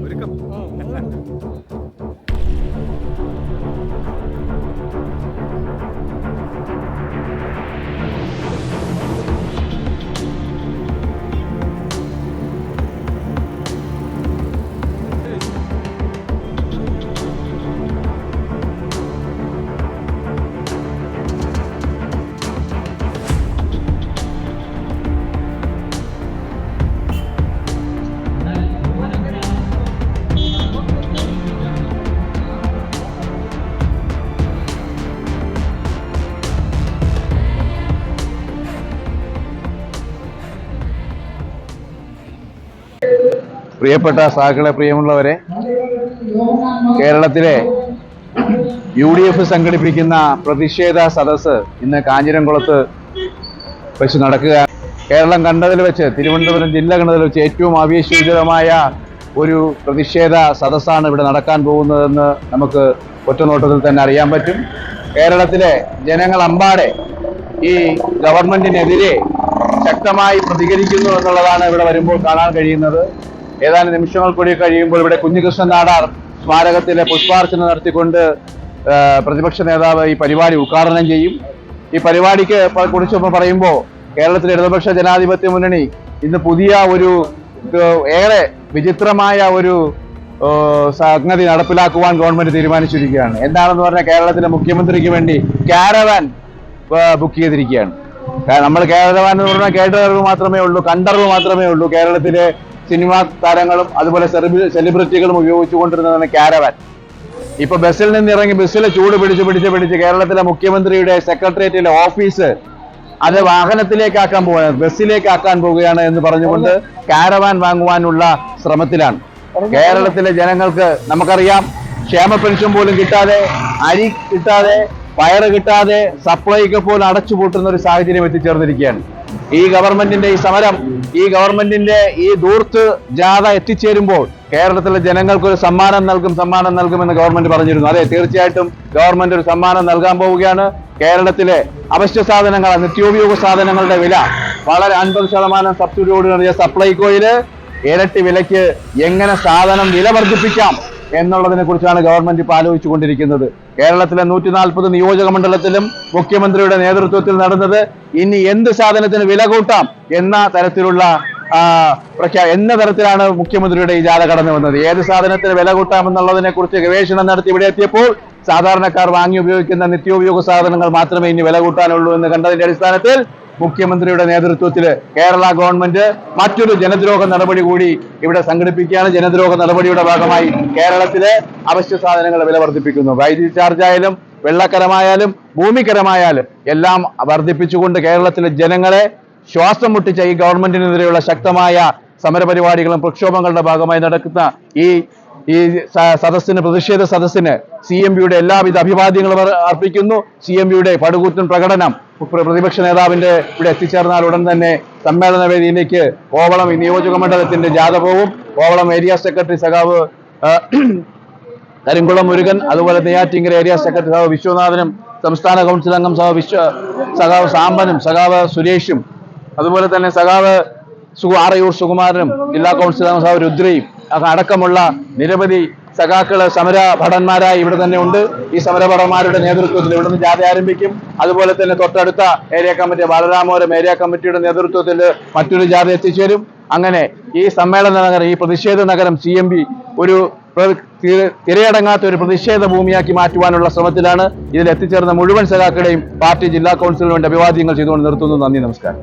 ഒരുക്കം. പ്രിയപ്പെട്ട സഹാക്കളെ, പ്രിയമുള്ളവരെ, കേരളത്തിലെ UDF സംഘടിപ്പിക്കുന്ന പ്രതിഷേധ സദസ്സ് ഇന്ന് കാഞ്ഞിരംകുളത്ത് വെച്ച് നടക്കുക. കേരളം കണ്ടതിൽ വെച്ച്, തിരുവനന്തപുരം ജില്ല കണ്ടതിൽ വെച്ച് ഏറ്റവും ആവേശോജ്വലമായ ഒരു പ്രതിഷേധ സദസ്സാണ് ഇവിടെ നടക്കാൻ പോകുന്നതെന്ന് നമുക്ക് ഒറ്റനോട്ടത്തിൽ തന്നെ അറിയാൻ പറ്റും. കേരളത്തിലെ ജനങ്ങളമ്പാടെ ഈ ഗവൺമെന്റിനെതിരെ ശക്തമായി പ്രതികരിക്കുന്നു എന്നുള്ളതാണ് ഇവിടെ വരുമ്പോൾ കാണാൻ കഴിയുന്നത്. ഏതാനും നിമിഷങ്ങൾ കൂടി കഴിയുമ്പോൾ ഇവിടെ കുഞ്ഞികൃഷ്ണൻ നാടാർ സ്മാരകത്തിലെ പുഷ്പാർച്ചന നടത്തിക്കൊണ്ട് പ്രതിപക്ഷ നേതാവ് ഈ പരിപാടി ഉദ്ഘാടനം ചെയ്യും. ഈ പരിപാടിക്ക് കുറിച്ച് പറയുമ്പോൾ കേരളത്തിലെ ഇടതുപക്ഷ ജനാധിപത്യ മുന്നണി ഇന്ന് പുതിയ ഒരു ഏറെ വിചിത്രമായ ഒരു സംഗതി നടപ്പിലാക്കുവാൻ ഗവൺമെന്റ് തീരുമാനിച്ചിരിക്കുകയാണ്. എന്താണെന്ന് പറഞ്ഞാൽ കേരളത്തിലെ മുഖ്യമന്ത്രിക്ക് വേണ്ടി കാരവാൻ ബുക്ക് ചെയ്തിരിക്കുകയാണ്. നമ്മൾ കാരവാൻ എന്ന് പറഞ്ഞാൽ കേട്ടറിവ് മാത്രമേ ഉള്ളൂ, കണ്ടറിവ് മാത്രമേ ഉള്ളൂ. കേരളത്തിലെ സിനിമാ താരങ്ങളും അതുപോലെ സെലിബ്രിറ്റികളും ഉപയോഗിച്ചുകൊണ്ടിരുന്നതാണ് കാരവാൻ. ഇപ്പൊ ബസ്സിൽ നിന്ന് ഇറങ്ങി ബസ്സിലെ ചൂട് പിടിച്ച് കേരളത്തിലെ മുഖ്യമന്ത്രിയുടെ സെക്രട്ടേറിയറ്റിലെ ഓഫീസ് അത് വാഹനത്തിലേക്കാക്കാൻ പോവുകയാണ്, ബസ്സിലേക്കാക്കാൻ പോവുകയാണ് എന്ന് പറഞ്ഞുകൊണ്ട് കാരവാൻ വാങ്ങുവാനുള്ള ശ്രമത്തിലാണ്. കേരളത്തിലെ ജനങ്ങൾക്ക് നമുക്കറിയാം, ക്ഷേമ പെൻഷൻ പോലും കിട്ടാതെ, അരി കിട്ടാതെ, പയറ് കിട്ടാതെ സപ്ലൈക്ക് പോലും അടച്ചുപൂട്ടുന്ന ഒരു സാഹചര്യം എത്തിച്ചേർന്നിരിക്കുകയാണ്. ഈ ഗവൺമെന്റിന്റെ ഈ സമരം, ഈ ഗവൺമെന്റിന്റെ ഈ ധൂർത്ത് ജാഥ എത്തിച്ചേരുമ്പോൾ കേരളത്തിലെ ജനങ്ങൾക്ക് ഒരു സമ്മാനം നൽകുമെന്ന് ഗവൺമെന്റ് പറഞ്ഞിരുന്നു. അതെ, തീർച്ചയായിട്ടും ഗവൺമെന്റ് ഒരു സമ്മാനം നൽകാൻ പോവുകയാണ്. കേരളത്തിലെ അവശ്യ സാധനങ്ങൾ, നിത്യോപയോഗ സാധനങ്ങളുടെ വില വളരെ 50% സബ്സിഡിയോട് നൽകിയ സപ്ലൈകോയില് ഇരട്ടി വിലയ്ക്ക് എങ്ങനെ സാധനം വില വർദ്ധിപ്പിക്കാം എന്നുള്ളതിനെ കുറിച്ചാണ് ഗവൺമെന്റ് ഇപ്പോൾ ആലോചിച്ചുകൊണ്ടിരിക്കുന്നത്. കേരളത്തിലെ 140 നിയോജക മണ്ഡലത്തിലും മുഖ്യമന്ത്രിയുടെ നേതൃത്വത്തിൽ നടന്നത് ഇനി എന്ത് സാധനത്തിന് വില കൂട്ടാം എന്ന തരത്തിലുള്ള എന്ന തരത്തിലാണ് മുഖ്യമന്ത്രിയുടെ ഈ ജാഥ കടന്നു വന്നത്. ഏത് സാധനത്തിന് വില കൂട്ടാമെന്നുള്ളതിനെ കുറിച്ച് ഗവേഷണം നടത്തി ഇവിടെ എത്തിയപ്പോൾ സാധാരണക്കാർ വാങ്ങി ഉപയോഗിക്കുന്ന നിത്യോപയോഗ സാധനങ്ങൾ മാത്രമേ ഇനി വില കൂട്ടാനുള്ളൂ എന്ന് കണ്ടതിന്റെ അടിസ്ഥാനത്തിൽ മുഖ്യമന്ത്രിയുടെ നേതൃത്വത്തിൽ കേരള ഗവൺമെന്റ് മറ്റൊരു ജനദ്രോഹ നടപടി കൂടി ഇവിടെ സംഘടിപ്പിക്കുകയാണ്. ജനദ്രോഹ നടപടിയുടെ ഭാഗമായി കേരളത്തിലെ അവശ്യ സാധനങ്ങളുടെ വില വർദ്ധിപ്പിക്കുന്നു. വൈദ്യുതി ചാർജായാലും വെള്ളക്കരമായാലും ഭൂമിക്കരമായാലും എല്ലാം വർദ്ധിപ്പിച്ചുകൊണ്ട് കേരളത്തിലെ ജനങ്ങളെ ശ്വാസം മുട്ടിച്ച ഈ ഗവൺമെന്റിനെതിരെയുള്ള ശക്തമായ സമരപരിപാടികളും പ്രക്ഷോഭങ്ങളുടെ ഭാഗമായി നടക്കുന്ന ഈ സദസ്സിന്, പ്രതിഷേധ സദസ്സിന് CMPയുടെ എല്ലാവിധ അഭിവാദ്യങ്ങളും അർപ്പിക്കുന്നു. CMPയുടെ പടുകൂറ്റൻ പ്രകടനം പ്രതിപക്ഷ നേതാവിന്റെ ഇവിടെ എത്തിച്ചേർന്നാൽ ഉടൻ തന്നെ സമ്മേളന വേദിയിലേക്ക് കോവളം നിയോജക മണ്ഡലത്തിന്റെ ജാഥ പോവും. കോവളം ഏരിയ സെക്രട്ടറി സഖാവ് കരിങ്കുളം മുരുകൻ, അതുപോലെ നെയ്യാറ്റിങ്കര ഏരിയ സെക്രട്ടറി സഖാവ് വിശ്വനാഥനും, സംസ്ഥാന കൗൺസിൽ അംഗം സഖാവ് സാമ്പനും, സഖാവ് സുരേഷും, അതുപോലെ തന്നെ സഖാവ് ആറയൂർ സുകുമാരനും, ജില്ലാ കൗൺസിൽ അംഗം സഖാവ് രുദ്രയും അടക്കമുള്ള നിരവധി സഖാക്കള് സമര ഭടന്മാരായി ഇവിടെ തന്നെ ഉണ്ട്. ഈ സമരഭടന്മാരുടെ നേതൃത്വത്തിൽ ഇവിടെ നിന്ന് ജാഥ ആരംഭിക്കും. അതുപോലെ തന്നെ തൊട്ടടുത്ത ഏരിയ കമ്മിറ്റി ബാലരാമപുരം ഏരിയ കമ്മിറ്റിയുടെ നേതൃത്വത്തിൽ മറ്റൊരു ജാഥ എത്തിച്ചേരും. അങ്ങനെ ഈ സമ്മേളന നഗരം, ഈ പ്രതിഷേധ നഗരം CMP ഒരു തിരയടങ്ങാത്ത ഒരു പ്രതിഷേധ ഭൂമിയാക്കി മാറ്റുവാനുള്ള ശ്രമത്തിലാണ്. ഇതിൽ എത്തിച്ചേർന്ന മുഴുവൻ സഖാക്കളെയും പാർട്ടി ജില്ലാ കൗൺസിലിന് വേണ്ടി അഭിവാദ്യങ്ങൾ ചെയ്തുകൊണ്ട് നിർത്തുന്നു. നന്ദി, നമസ്കാരം.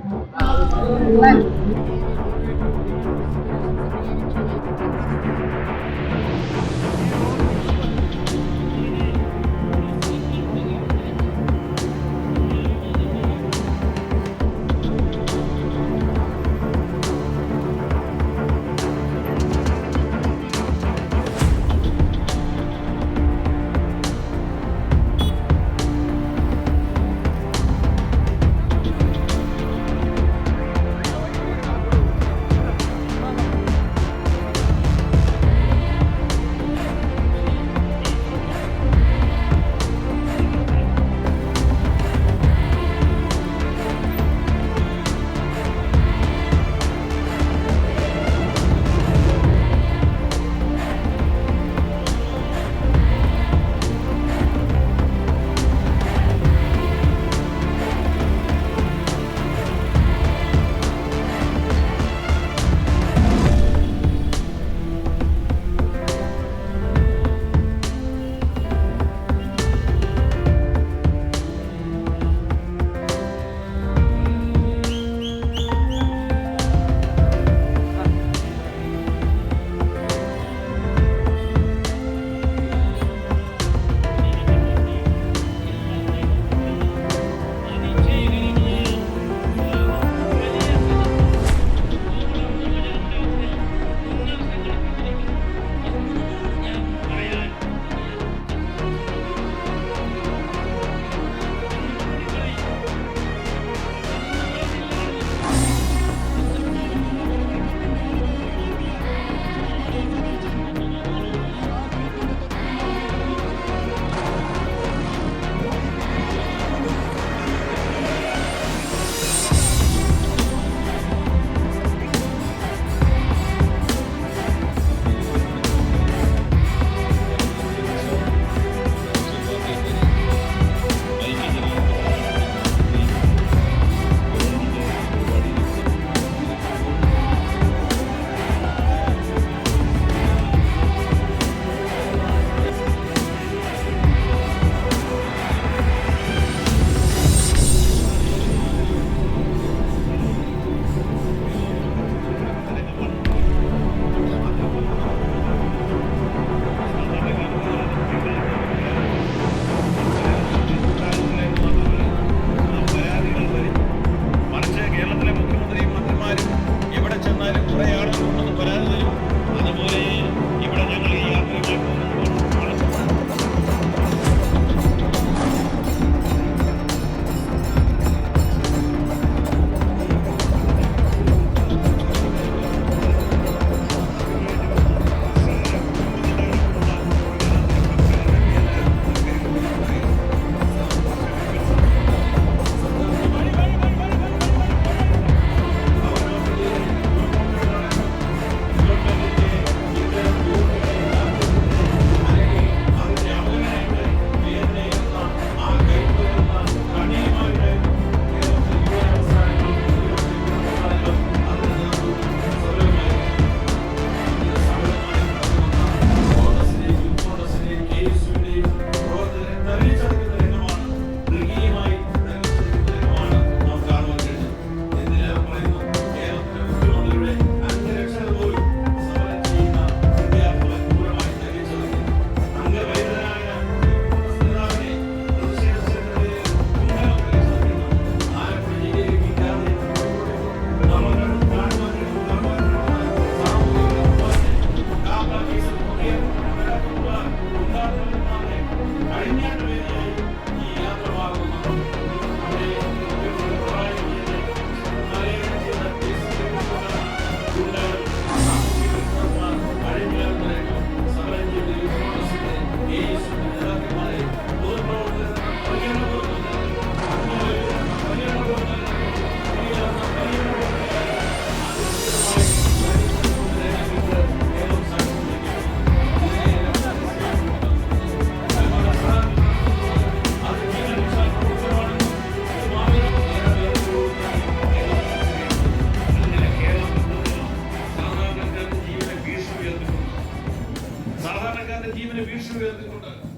ചെറുപ്പക്കാരന്റെ ജീവന് ഭീഷണി ഉയർത്തിക്കൊണ്ട്